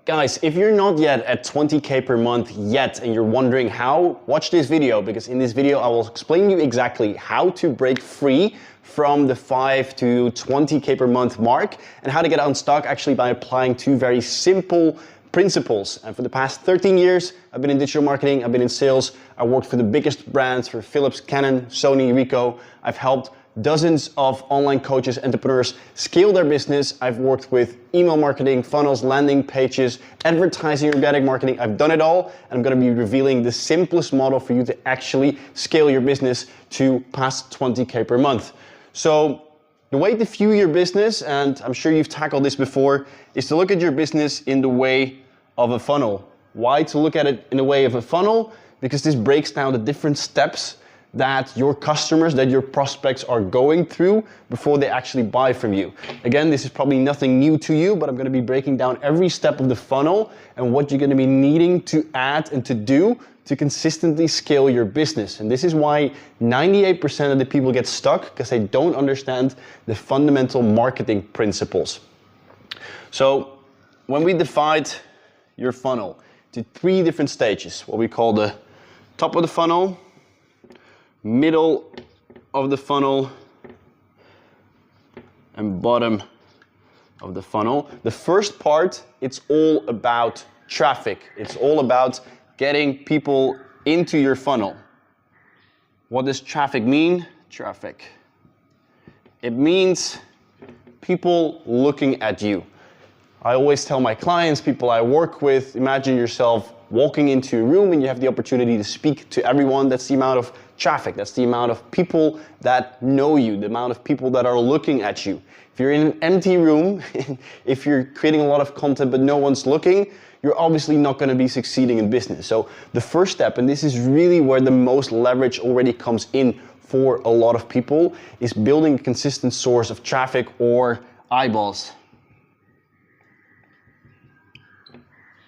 Guys, if you're not yet at 20K per month yet and you're wondering how, watch this video, because in this video I will explain you exactly how to break free from the 5 to 20K per month mark and how to get unstuck actually by applying two very simple principles. And for the past 13 years, I've been in digital marketing, I've been in sales, I worked for the biggest brands, for Philips, Canon, Sony, Ricoh. I've helped dozens of online coaches, entrepreneurs scale their business. I've worked with email marketing, funnels, landing pages, advertising, organic marketing. I've done it all, and I'm gonna be revealing the simplest model for you to actually scale your business to past 20K per month. So the way to view your business, and I'm sure you've tackled this before, is to look at your business in the way of a funnel. Why to look at it in the way of a funnel? Because this breaks down the different steps that your customers, that your prospects are going through before they actually buy from you. Again, this is probably nothing new to you, but I'm gonna be breaking down every step of the funnel and what you're gonna be needing to add and to do to consistently scale your business. And this is why 98% of the people get stuck, because they don't understand the fundamental marketing principles. So when we divide your funnel to 3 different stages, what we call the top of the funnel, middle of the funnel, and bottom of the funnel. The first part, it's all about traffic. It's all about getting people into your funnel. What does traffic mean? Traffic. It means people looking at you. I always tell my clients, people I work with, imagine yourself walking into a room and you have the opportunity to speak to everyone. That's the amount of traffic. That's the amount of people that know you, the amount of people that are looking at you. If you're in an empty room, if you're creating a lot of content but no one's looking, you're obviously not going to be succeeding in business. So the first step, and this is really where the most leverage already comes in for a lot of people, is building a consistent source of traffic or eyeballs.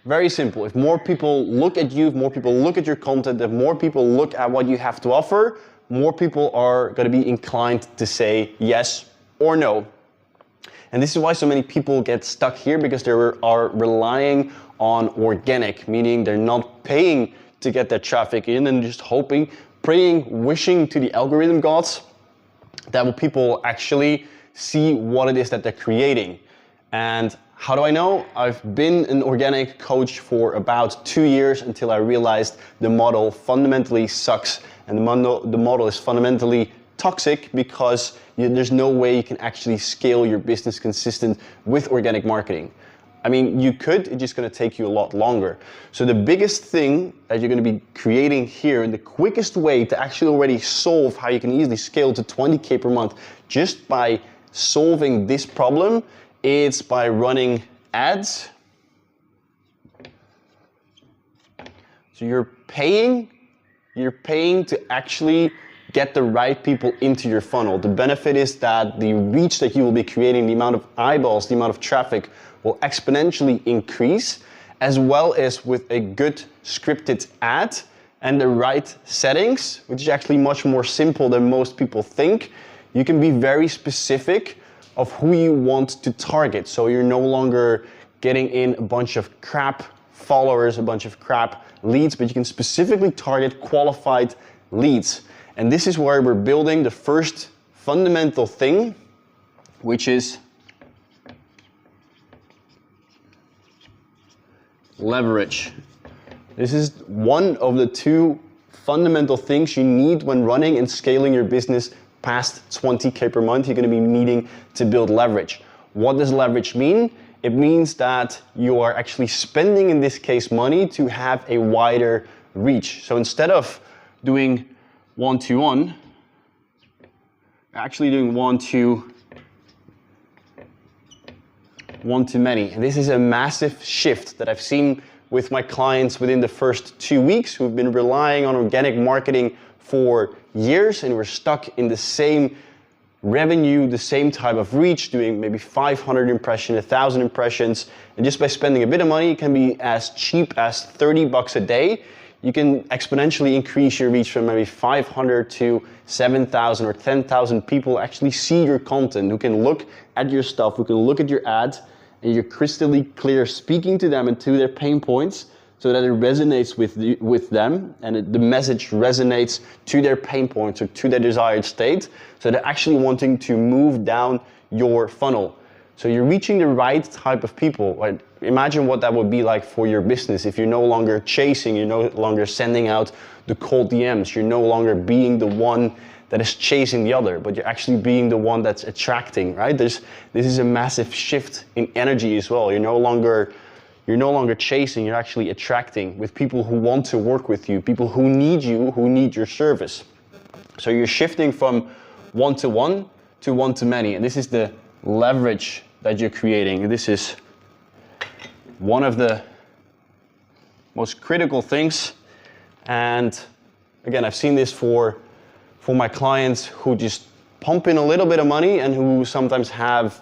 Very simple. If more people look at you, if more people look at your content, if more people look at what you have to offer, more people are going to be inclined to say yes or no. And this is why so many people get stuck here, because they are relying on organic, meaning they're not paying to get that traffic in and just hoping, praying, wishing to the algorithm gods that people actually see what it is that they're creating. And how do I know? I've been an organic coach for about 2 years until I realized the model fundamentally sucks, and the model is fundamentally toxic, because there's no way you can actually scale your business consistent with organic marketing. I mean, you could, it's just gonna take you a lot longer. So the biggest thing that you're gonna be creating here, and the quickest way to actually already solve how you can easily scale to 20K per month just by solving this problem, it's by running ads. So you're paying to actually get the right people into your funnel. The benefit is that the reach that you will be creating, the amount of eyeballs, the amount of traffic will exponentially increase, as well as with a good scripted ad and the right settings, which is actually much more simple than most people think. You can be very specific of who you want to target. So you're no longer getting in a bunch of crap followers, a bunch of crap leads, but you can specifically target qualified leads. And this is where we're building the first fundamental thing, which is leverage. This is one of the 2 fundamental things you need when running and scaling your business past 20K per month. You're going to be needing to build leverage. What does leverage mean? It means that you are actually spending, in this case, money to have a wider reach. So instead of doing 1-to-1, you're actually doing 1-to-many. And this is a massive shift that I've seen with my clients within the first 2 weeks, who've been relying on organic marketing for years and we're stuck in the same revenue, the same type of reach, doing maybe 500 impressions, 1,000 impressions. And just by spending a bit of money, it can be as cheap as $30 a day. You can exponentially increase your reach from maybe 500 to 7,000 or 10,000 people actually see your content, who can look at your stuff, who can look at your ads and you're crystal clear speaking to them and to their pain points so that it resonates with them, and the message resonates to their pain points or to their desired state, so they're actually wanting to move down your funnel. So you're reaching the right type of people. Right? Imagine what that would be like for your business if you're no longer chasing, you're no longer sending out the cold DMs, you're no longer being the one that is chasing the other, but you're actually being the one that's attracting, right? This is a massive shift in energy as well. You're no longer chasing, you're actually attracting with people who want to work with you, people who need you, who need your service. So you're shifting from one-to-one to one-to-many, and this is the leverage that you're creating. This is one of the most critical things. And again, I've seen this for my clients who just pump in a little bit of money and who sometimes have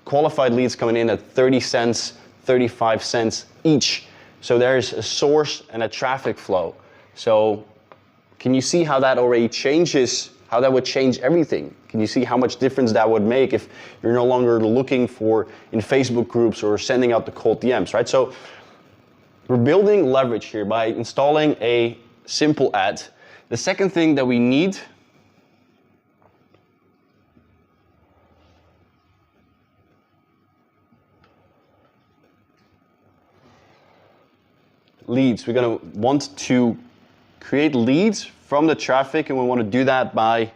qualified leads coming in at 30 cents, 35 cents each. So there's a source and a traffic flow. So can you see how that already changes, how that would change everything? Can you see how much difference that would make if you're no longer looking for in Facebook groups or sending out the cold DMs, right? So we're building leverage here by installing a simple ad. The second thing that we need leads. We're going to want to create leads from the traffic, and we want to do that by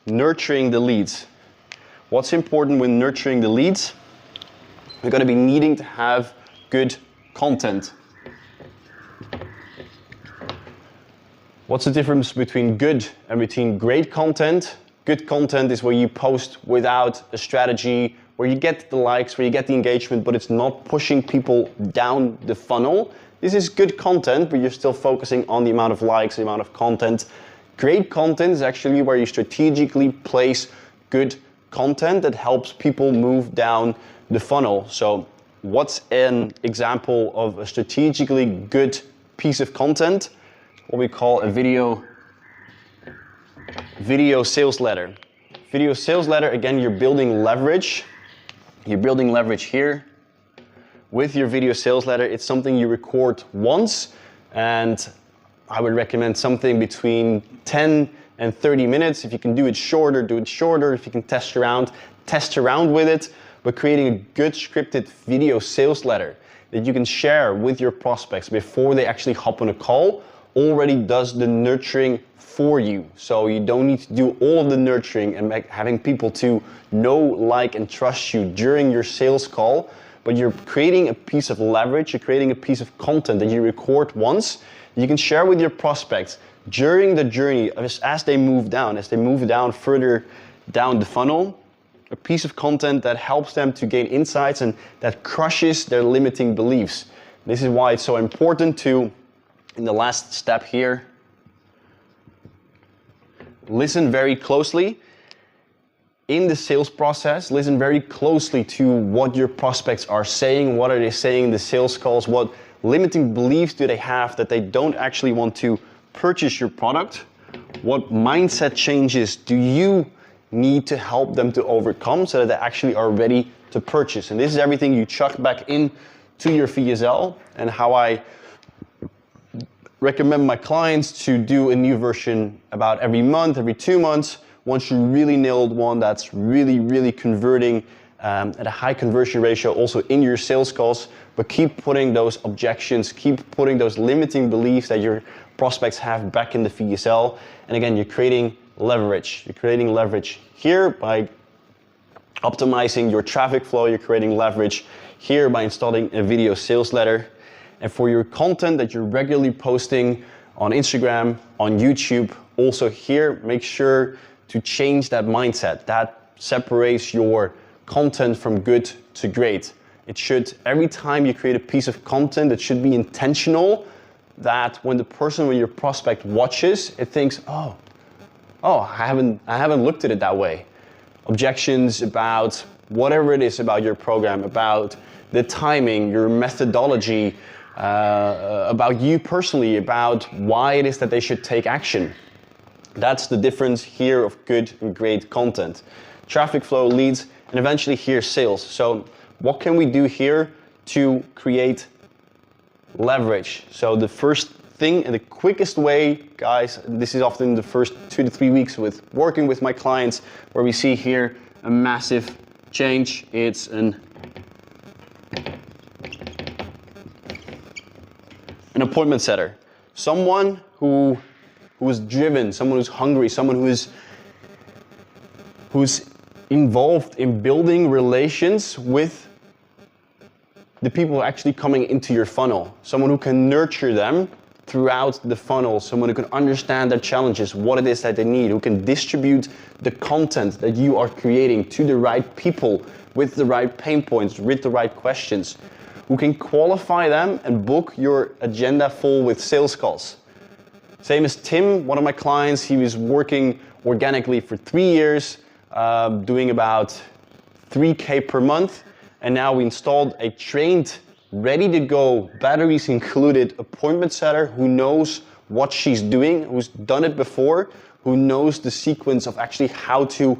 nurturing the leads. What's important when nurturing the leads? We're going to be needing to have good content. What's the difference between good and between great content? Good content is where you post without a strategy, where you get the likes, where you get the engagement, but it's not pushing people down the funnel. This is good content, but you're still focusing on the amount of likes, the amount of content. Great content is actually where you strategically place good content that helps people move down the funnel. So what's an example of a strategically good piece of content? What we call a video sales letter. Video sales letter, again, you're building leverage. You're building leverage here. With your video sales letter, it's something you record once, and I would recommend something between 10 and 30 minutes. If you can do it shorter, do it shorter. If you can test around with it, but creating a good scripted video sales letter that you can share with your prospects before they actually hop on a call already does the nurturing for you. So you don't need to do all of the nurturing and having people to know, like, and trust you during your sales call. But you're creating a piece of leverage, you're creating a piece of content that you record once, you can share with your prospects during the journey as they move down further down the funnel, a piece of content that helps them to gain insights and that crushes their limiting beliefs. This is why it's so important to, in the last step here, listen very closely. In the sales process, listen very closely to what your prospects are saying. What are they saying in the sales calls? What limiting beliefs do they have that they don't actually want to purchase your product? What mindset changes do you need to help them to overcome so that they actually are ready to purchase? And this is everything you chuck back in to your VSL, and how I recommend my clients to do a new version about every month, every 2 months. Once you really nailed one that's really converting at a high conversion ratio also in your sales calls, but keep putting those objections, keep putting those limiting beliefs that your prospects have back in the VSL. And again, you're creating leverage. You're creating leverage here by optimizing your traffic flow. You're creating leverage here by installing a video sales letter. And for your content that you're regularly posting on Instagram, on YouTube, also here, make sure to change that mindset. That separates your content from good to great. It should, every time you create a piece of content, it should be intentional, that when your prospect watches, it thinks, oh, I haven't looked at it that way. Objections about whatever it is about your program, about the timing, your methodology, about you personally, about why it is that they should take action. That's the difference here of good and great content. Traffic flow, leads, and eventually here sales. So what can we do here to create leverage? So the first thing and the quickest way, guys, this is often the first 2 to 3 weeks with working with my clients, where we see here a massive change. It's an appointment setter. Someone who is driven, someone who's hungry, someone who's involved in building relations with the people actually coming into your funnel. Someone who can nurture them throughout the funnel, someone who can understand their challenges, what it is that they need, who can distribute the content that you are creating to the right people with the right pain points, with the right questions, who can qualify them and book your agenda full with sales calls. Same as Tim, one of my clients. He was working organically for 3 years, doing about 3K per month. And now we installed a trained, ready to go, batteries included appointment setter who knows what she's doing, who's done it before, who knows the sequence of actually how to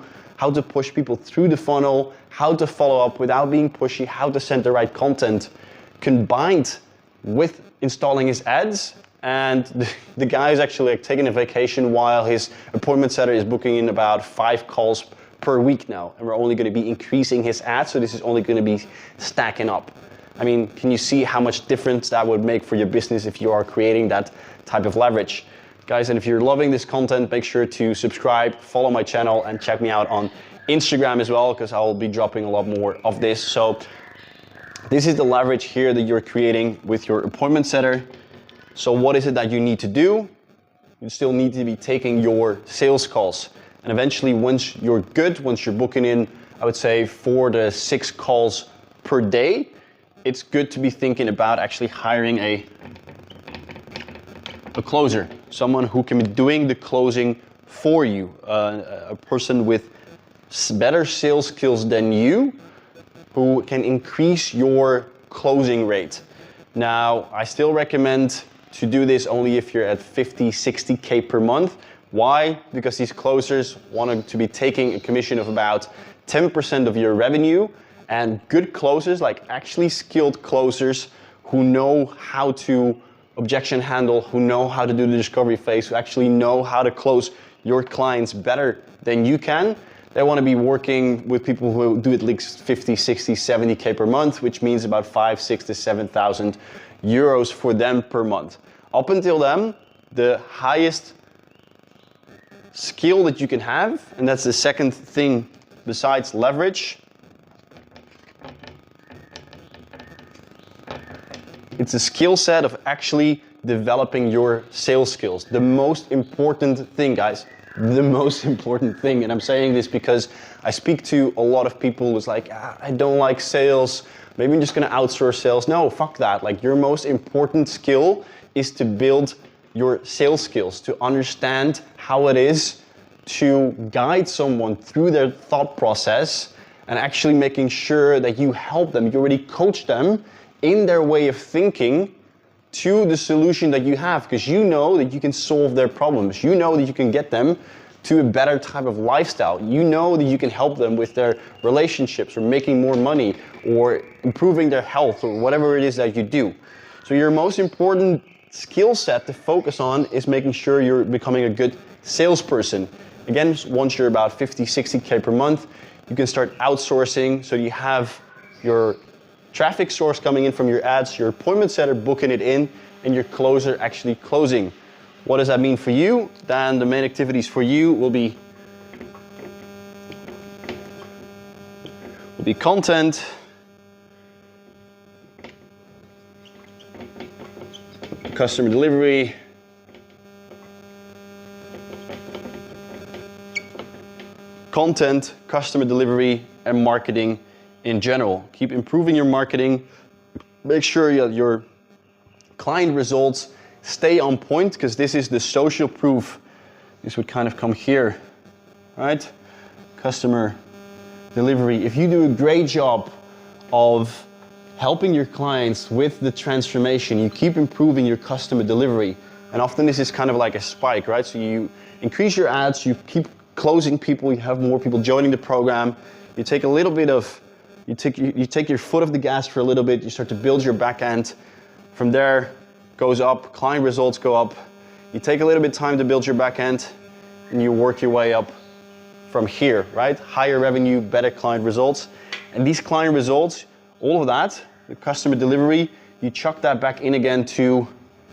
push people through the funnel, how to follow up without being pushy, how to send the right content, combined with installing his ads. And the guy is actually like taking a vacation while his appointment setter is booking in about 5 calls per week now. And we're only going to be increasing his ads, so this is only going to be stacking up. I mean, can you see how much difference that would make for your business if you are creating that type of leverage? Guys, and if you're loving this content, make sure to subscribe, follow my channel, and check me out on Instagram as well, because I'll be dropping a lot more of this. So this is the leverage here that you're creating with your appointment setter. So what is it that you need to do? You still need to be taking your sales calls. And eventually, once you're good, once you're booking in, I would say 4 to 6 calls per day, it's good to be thinking about actually hiring a closer, someone who can be doing the closing for you, a person with better sales skills than you, who can increase your closing rate. Now, I still recommend to do this only if you're at 50, 60K per month. Why? Because these closers want to be taking a commission of about 10% of your revenue, and good closers, like actually skilled closers who know how to objection handle, who know how to do the discovery phase, who actually know how to close your clients better than you can. They want to be working with people who do at least 50, 60, 70K per month, which means about 5, 6 to 7,000 euros for them per month. Up until then, the highest skill that you can have, and that's the second thing besides leverage, it's a skill set of actually developing your sales skills. The most important thing, guys, the most important thing. And I'm saying this because I speak to a lot of people who's like, I don't like sales. Maybe I'm just gonna outsource sales. No, fuck that. Like, your most important skill is to build your sales skills, to understand how it is to guide someone through their thought process and actually making sure that you help them, you already coach them in their way of thinking to the solution that you have, because you know that you can solve their problems. You know that you can get them to a better type of lifestyle. You know that you can help them with their relationships or making more money or improving their health or whatever it is that you do. So your most important skill set to focus on is making sure you're becoming a good salesperson. Again, once you're about 50, 60K per month, you can start outsourcing. So you have your traffic source coming in from your ads, your appointment setter booking it in, and your closer actually closing. What does that mean for you? Then the main activities for you will be content, customer delivery, content, customer delivery, and marketing in general. Keep improving your marketing. Make sure your client results stay on point, because this is the social proof. This would kind of come here, right? Customer delivery. If you do a great job of helping your clients with the transformation, you keep improving your customer delivery. And often this is kind of like a spike, right? So you increase your ads, you keep closing people, you have more people joining the program. You take a little bit of You take your foot off the gas for a little bit, you start to build your back end. From there, goes up, client results go up. You take a little bit of time to build your back end, and you work your way up from here, right? Higher revenue, better client results. And these client results, all of that, the customer delivery, you chuck that back in again to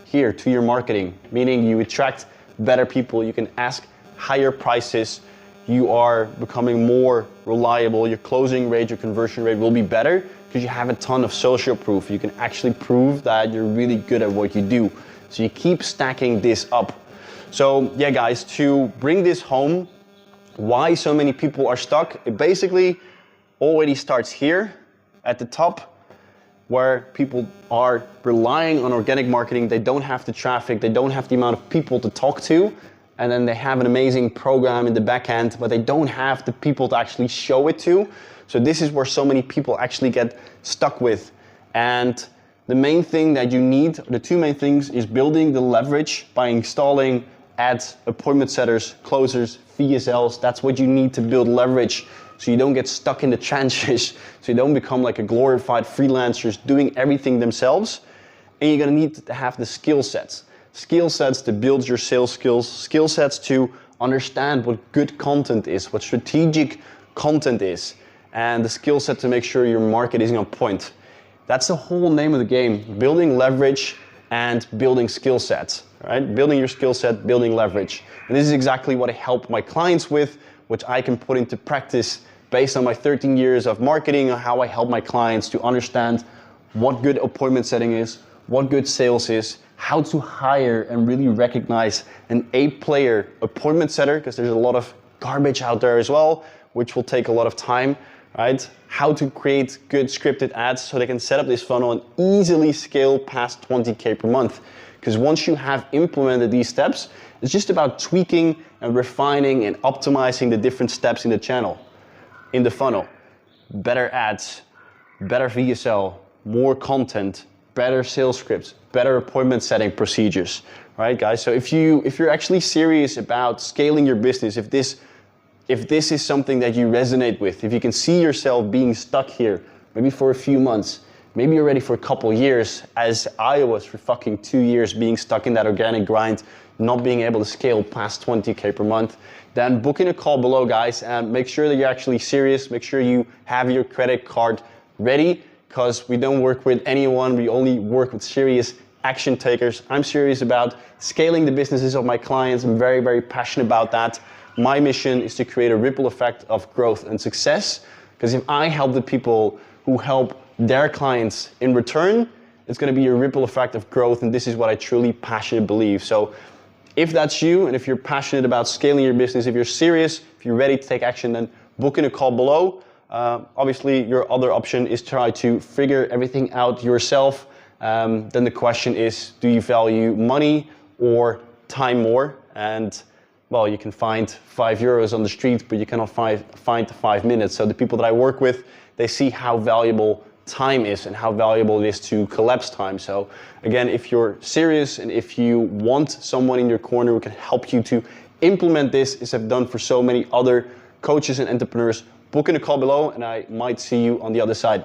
here, to your marketing, meaning you attract better people, you can ask higher prices, you are becoming more reliable, your closing rate, your conversion rate will be better because you have a ton of social proof. You can actually prove that you're really good at what you do. So you keep stacking this up. So yeah, guys, to bring this home, why so many people are stuck, it basically already starts here at the top, where people are relying on organic marketing. They don't have the traffic, they don't have the amount of people to talk to, and then they have an amazing program in the back end, but they don't have the people to actually show it to. So this is where so many people actually get stuck with. And the main thing that you need, the two main things, is building the leverage by installing ads, appointment setters, closers, VSLs. That's what you need to build leverage, so you don't get stuck in the trenches, so you don't become like a glorified freelancers doing everything themselves. And you're gonna need to have the skill sets. Skill sets to build your sales skills, skill sets to understand what good content is, what strategic content is, and the skill set to make sure your market is on point. That's the whole name of the game, building leverage and building skill sets, right? Building your skill set, building leverage. And this is exactly what I help my clients with, which I can put into practice based on my 13 years of marketing, and how I help my clients to understand what good appointment setting is, what good sales is, how to hire and really recognize an A-player appointment setter, because there's a lot of garbage out there as well, which will take a lot of time, right? How to create good scripted ads so they can set up this funnel and easily scale past 20K per month. Because once you have implemented these steps, it's just about tweaking and refining and optimizing the different steps in the channel, in the funnel. Better ads, better VSL, more content, better sales scripts, better appointment setting procedures, right, guys? So if you're actually serious about scaling your business, if this is something that you resonate with, if you can see yourself being stuck here, maybe for a few months, maybe you're ready for a couple years, as I was for fucking 2 years, being stuck in that organic grind, not being able to scale past 20K per month, then book in a call below, guys, and make sure that you're actually serious. Make sure you have your credit card ready, because we don't work with anyone. We only work with serious action takers. I'm serious about scaling the businesses of my clients. I'm very, very passionate about that. My mission is to create a ripple effect of growth and success, because if I help the people who help their clients in return, it's going to be a ripple effect of growth, and this is what I truly passionately believe. So if that's you, and if you're passionate about scaling your business, if you're serious, if you're ready to take action, then book in a call below. Obviously, your other option is try to figure everything out yourself. Then the question is, do you value money or time more? And well, you can find €5 on the street, but you cannot find 5 minutes. So the people that I work with, they see how valuable time is and how valuable it is to collapse time. So again, if you're serious and if you want someone in your corner who can help you to implement this, as I've done for so many other coaches and entrepreneurs, book in a call below, and I might see you on the other side.